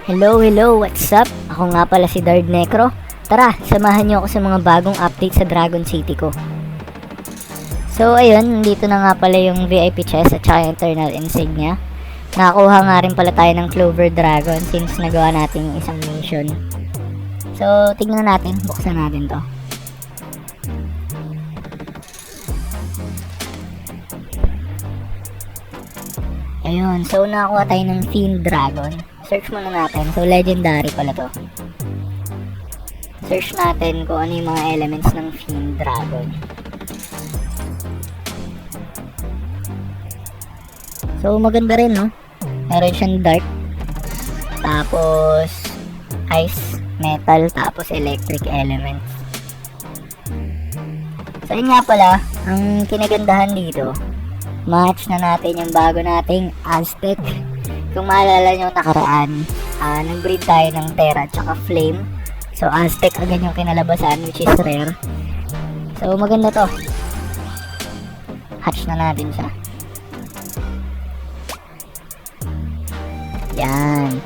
Hello, what's up? Ako nga pala si Dard Necro. Tara, samahan niyo ako sa mga bagong update sa Dragon City ko. So ayun, dito na nga pala yung VIP chest at saka yung internal insignia. Nakakuha nga rin pala tayo ng Clover Dragon since nagawa natin yung isang mission. So tignan natin, buksan natin to. Ayun, so nakakuha tayo ng Fiend Dragon. Search muna natin. So legendary pala to. Search natin kung ano yung mga elements ng Fiend Dragon. So maganda rin, no? Meron siyang dark, tapos ice, metal, tapos electric elements. So yun nga pala, ang kinagandahan dito, match na natin yung bago nating Aztec. Kung maalala nyo nakaraan, nag-breed tayo ng Terra at saka Flame. So Aztec agad yung kinalabasan, which is rare. So maganda to. Hatch na natin siya. Yan.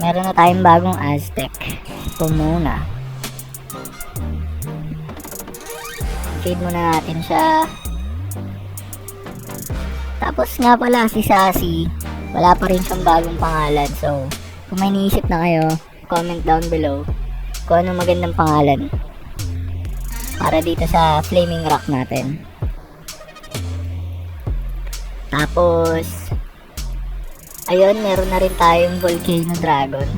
Meron na tayong bagong Aztec. Ito muna. Feed muna natin siya. Tapos nga pala si Sassy, wala pa rin siyang bagong pangalan. So, kung may iniisip na kayo, comment down below kung anong magandang pangalan para dito sa Flaming Rock natin. Tapos, ayun, meron na rin tayong Volcano Dragon.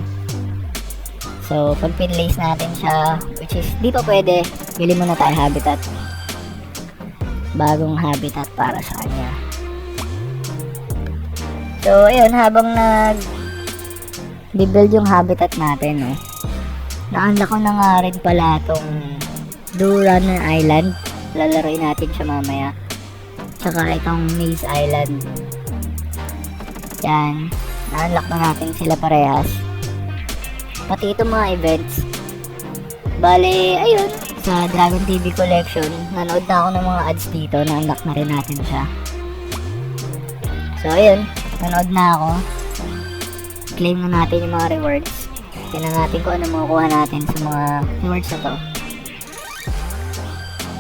So, pag pinlace natin siya, which is, di pa pwede, bili muna tayo habitat. Bagong habitat para sa kanya. So, ayun, habang nag-build yung habitat natin, no, na-unlock ko na nga rin pala itong Do Runner Island. Lalaroin natin siya mamaya. Tsaka itong Maze Island. Yan, na-unlock na natin sila parehas. Pati itong mga events. Bale, ayun, sa Dragon TV Collection, nanood na ako ng mga ads dito, na-unlock na rin natin siya. So, ayun, nanood na ako. Claim na natin yung mga rewards. Tingnan natin kung ano makukuha natin sa mga rewards na to.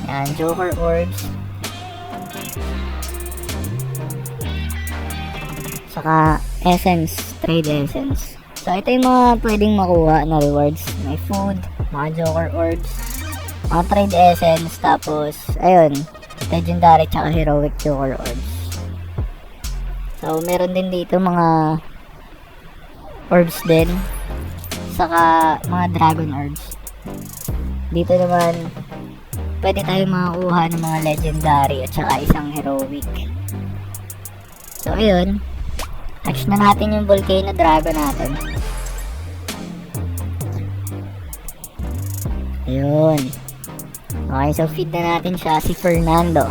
Yan, Joker Orbs. Saka Essence, Trade Essence. So ito yung mga pwedeng makuha na rewards. May food, mga Joker Orbs, mga Trade Essence, tapos ayun, Legendary tsaka Heroic Joker Orbs. So meron din dito mga Orbs din, saka mga Dragon Orbs. Dito naman pwede tayo makakuha ng mga Legendary at saka isang Heroic. So ayun, hatch na natin yung Volcano Dragon natin. Ayun. Okay, so feed na natin siya, si Fernando.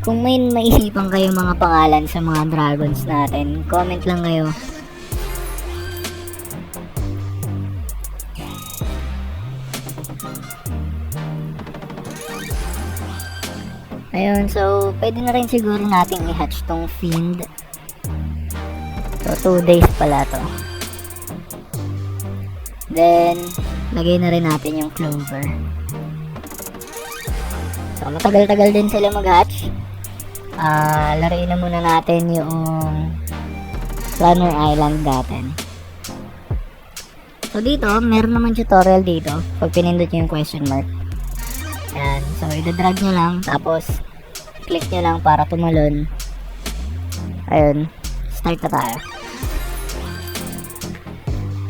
Kung may maisipan kayo mga pangalan sa mga dragons natin, comment lang kayo. Ayun, so pwede na rin siguro nating i-hatch tong Fiend. So 2 days pala to. Then lagay na rin natin yung Clover. So matagal-tagal din sila mag-hatch. Laruin na muna natin yung Runner Island natin. So dito, meron naman tutorial dito pag pinindot nyo yung question mark. Ayan, so idadrag nyo lang, tapos click nyo lang para tumalon. Ayun, start na tayo.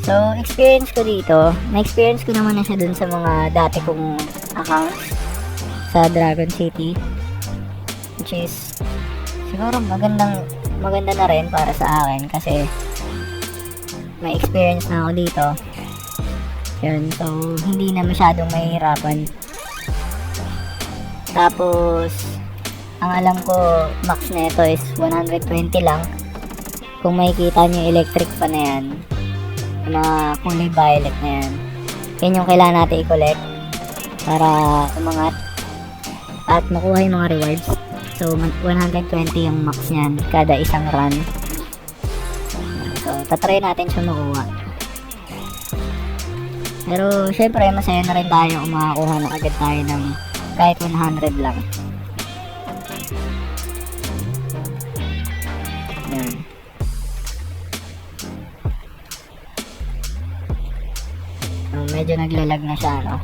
So, experience ko dito, na-experience ko naman na siya dun sa mga dati kong accounts sa Dragon City, which is siguro maganda na rin para sa akin kasi may experience na ako dito. Yun, so hindi na masyadong mahihirapan. Tapos ang alam ko max nito is 120 lang. Kung makikita nyo yung electric pa na yan, yung mga kulay violet na yan, yan yung kailangan natin i-collect para umangat at makuha yung mga rewards. So 120 yung max nyan kada isang run. So, tatry natin siya makuha. Pero, syempre, masaya na rin tayo kung makakuha na agad tayo ng kahit 100 lang. Yan. So, medyo naglalag na siya, no?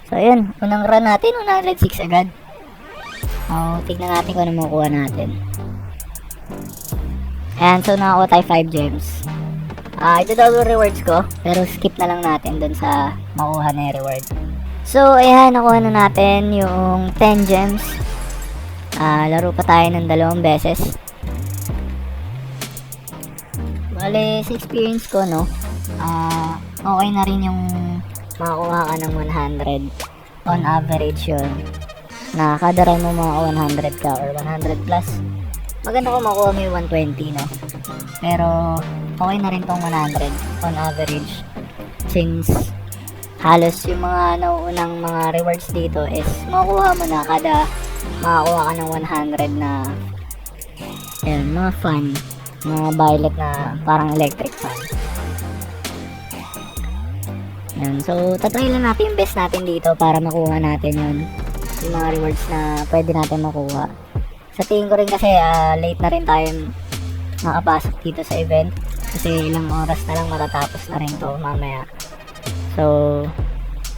So, yun. Unang run natin, 106 agad. Tignan natin kung ano makukuha natin. Ayan, so nakakuha tayo 5 gems. Ito double rewards ko, pero skip na lang natin dun sa makuha na yung reward. So, ayan, nakuha na natin yung 10 gems. Laro pa tayo ng 2 beses. Bale, sa experience ko, no, okay na rin yung makakuha ka ng 100 on average yun, na kada run mo mga 100 ka or 100 plus. Maganda kung makuha mo yung 120, no, pero okay na rin tong 100 on average, since halos yung mga nauunang mga rewards dito is makukuha mo na kada makakuha ka ng 100 na yun, mga fan, mga violet na parang electric fan. Yan. So, tatry lang natin yung best natin dito para makuha natin yun. Yung mga rewards na pwede natin makuha. Sa tingin ko rin kasi late na rin tayo makapasok dito sa event. Kasi ilang oras na lang matatapos na rin to mamaya. So,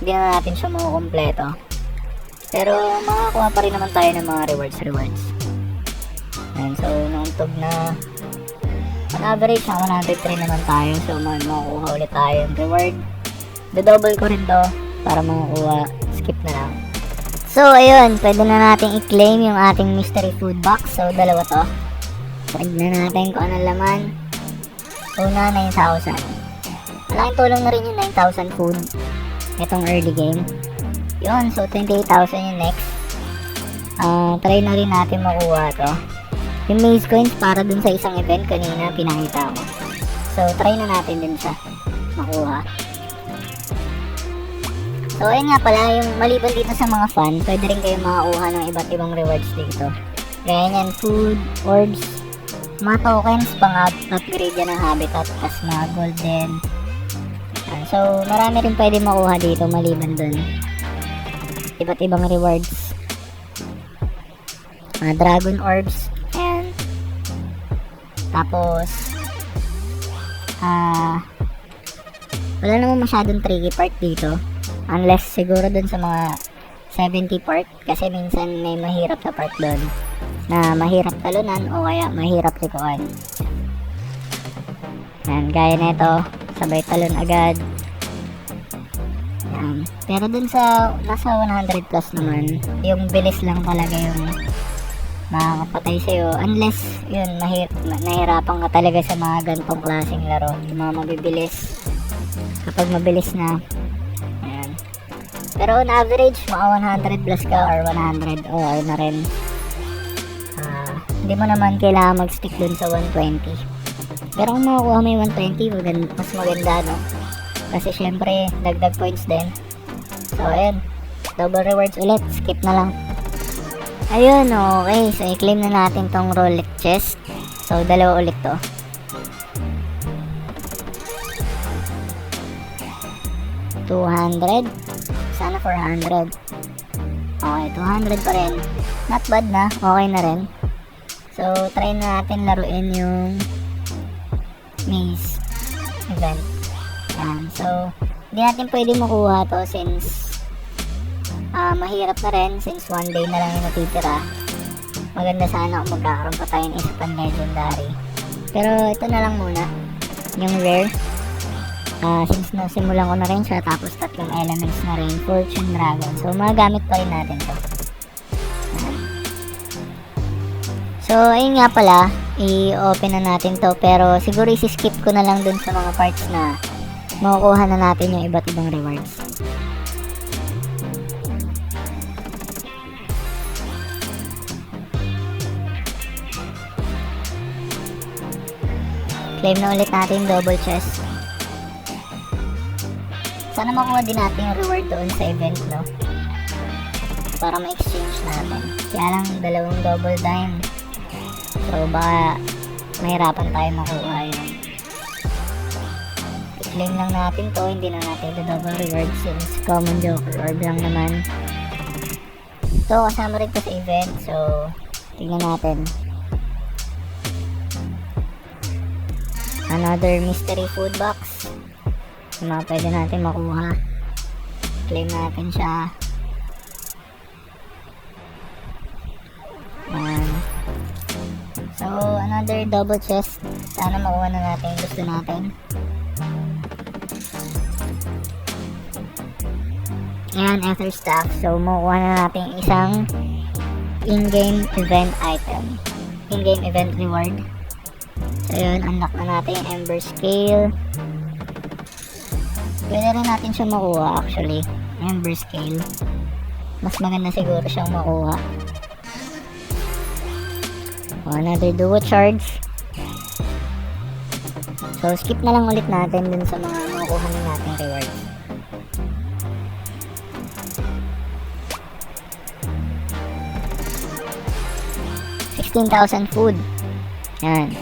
hindi na natin siya makukumpleto. Pero, makakuha pa rin naman tayo ng mga rewards. Yan. So, nauntog na on average na 103 naman tayo. So, makukuha ulit tayo yung reward. Do-double ko rin to para makukuha. Skip na lang. So, ayun. Pwede na natin i-claim yung ating mystery food box. So, dalawa to. Tignan natin kung anong laman. Una, 9,000. Malaking tulong na rin yung 9,000 food. Itong early game. Yun. So, 28,000 yung next. Try na rin natin makuha to. Yung maze coins para dun sa isang event kanina pinakita ko. So, try na natin din siya makuha. So, ayun nga pala, yung maliban dito sa mga fun, pwede rin kayo makakuha ng iba't ibang rewards dito. Gaya yan, food, orbs, mga tokens, pang-upgrade yan ng habitat, tas mga golden. So, marami rin pwede makuha dito maliban dun. Iba't ibang rewards. Mga dragon orbs, ayan. Tapos, wala naman masyadong tricky part dito. Unless siguro dun sa mga 70 part, kasi minsan may mahirap na part dun na mahirap talunan o kaya mahirap likuan. Yan, gaya nito, sabay talon agad. Yan. Pero dun sa nasa 100 plus naman, yung bilis lang talaga yung makakapatay sa'yo. Unless yun, nahirapan ka talaga sa mga gantong klaseng laro, yung mga mabibilis. Kapag mabilis na, pero on average, mga 100 plus ka or 100, okay na rin. Hindi mo naman kailangan mag-stick dun sa 120. Pero kung makukuha mo yung 120, mas maganda, no? Kasi syempre, dagdag points din. So, ayun. Double rewards ulit. Skip na lang. Ayun, okay. So, i-claim na natin tong Rolex chest. So, dalawa ulit to. $200. Sana 400. Okay, 200 pa rin. Not bad na. Okay na rin. So, try na natin laruin yung maze event. Yan. So, hindi natin pwede makuha to since mahirap na rin since one day na lang yung natitira. Maganda sana kung magkakaroon pa tayo ng isa pang legendary. Pero, ito na lang muna. Yung rare. Since nasimulan ko na rin siya, tapos 3 elements na rin, Fortune Dragon. So, magagamit pa rin natin to. So, ayun nga pala, i-open na natin to, pero siguro isi-skip ko na lang dun sa mga parts na makukuha na natin yung iba't ibang rewards. Claim na ulit natin double chest. Sana makuha din natin yung reward doon sa event, no? para ma-exchange natin. Kaya lang dalawang double dime. So baka mahirapan tayo makuha yun. I-claim lang natin to, hindi na natin ito double reward since common joker orb lang naman. Ito kasama rin to sa event, so tingnan natin. Another mystery food box. Yung mga pwede natin makuha. Claim natin siya. So another double chest. Sana makuha na natin yung gusto natin. Ayan, ether stack. So makuha na natin isang in-game event item. In-game event reward. So yun, unlock na natin yung Ember Scale. Pwede rin natin siya makuha actually. Ember Scale. Mas maganda siguro siyang makuha. Another duo charge. So skip na lang ulit natin dun sa mga makukuha na natin rewards. $16,000 food. Yan.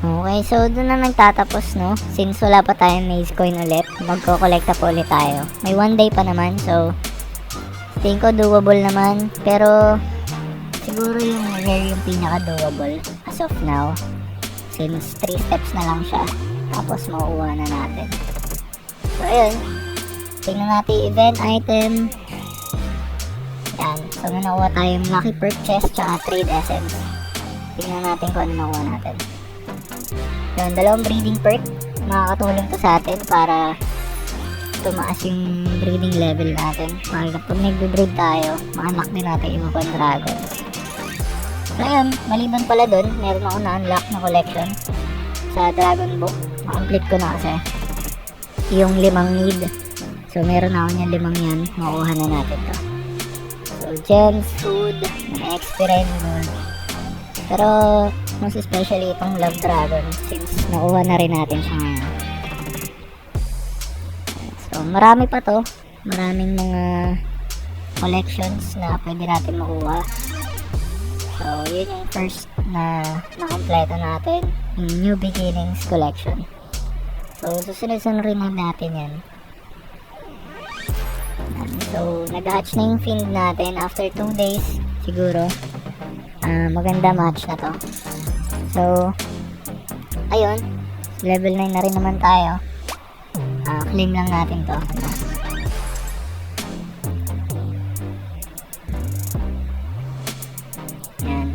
Okay, so doon na nagtatapos, no? Since wala pa tayong maze coin ulit, magko-collecta pa ulit tayo. May 1 day pa naman, so tingin ko doable naman. Pero siguro yung rare yung pinaka-doable as of now. Since 3 steps na lang siya, tapos makukuha na natin. So ayun, tingnan natin event item. Yan, so may nakuha tayong lucky perk chest tsaka trade essence. Tingnan natin kung ano nakuha natin. Yung dalawang breeding perk, makakatulong to sa atin para tumaas yung breeding level natin. Para kapag nagbe-breed tayo, ma-unlock din natin yung ibang dragons. So ayun, maliban pala dun, meron ako na-unlock na collection sa Dragon Book. Na-complete ko na kasi yung 5 need. So meron ako niyan 5 yan, makuha na natin to. So gems, food, experience, gold. Pero most especially itong Love Dragon since nakuha na rin natin siya ngayon. So marami pa to. Maraming mga collections na pwede natin makuha. So yun yung first na nakompleto natin, yung New Beginnings collection. So susunod-sunod rin natin yan. So nag-hatch na yung fiend natin after 2 days siguro. Maganda match na to. So ayun, level 9 na rin naman tayo. Claim lang natin to. Yan.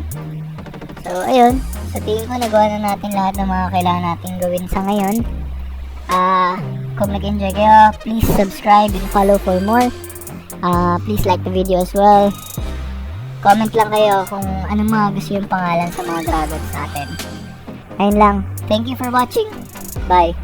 So ayun, sa tingin ko nagawa na natin lahat ng mga kailangan natin gawin sa ngayon. Kung nag-enjoy kayo, please subscribe and follow for more. Please like the video as well. Comment lang kayo kung ano mga gusto yung pangalan sa mga dragons natin. Ayun lang. Thank you for watching. Bye.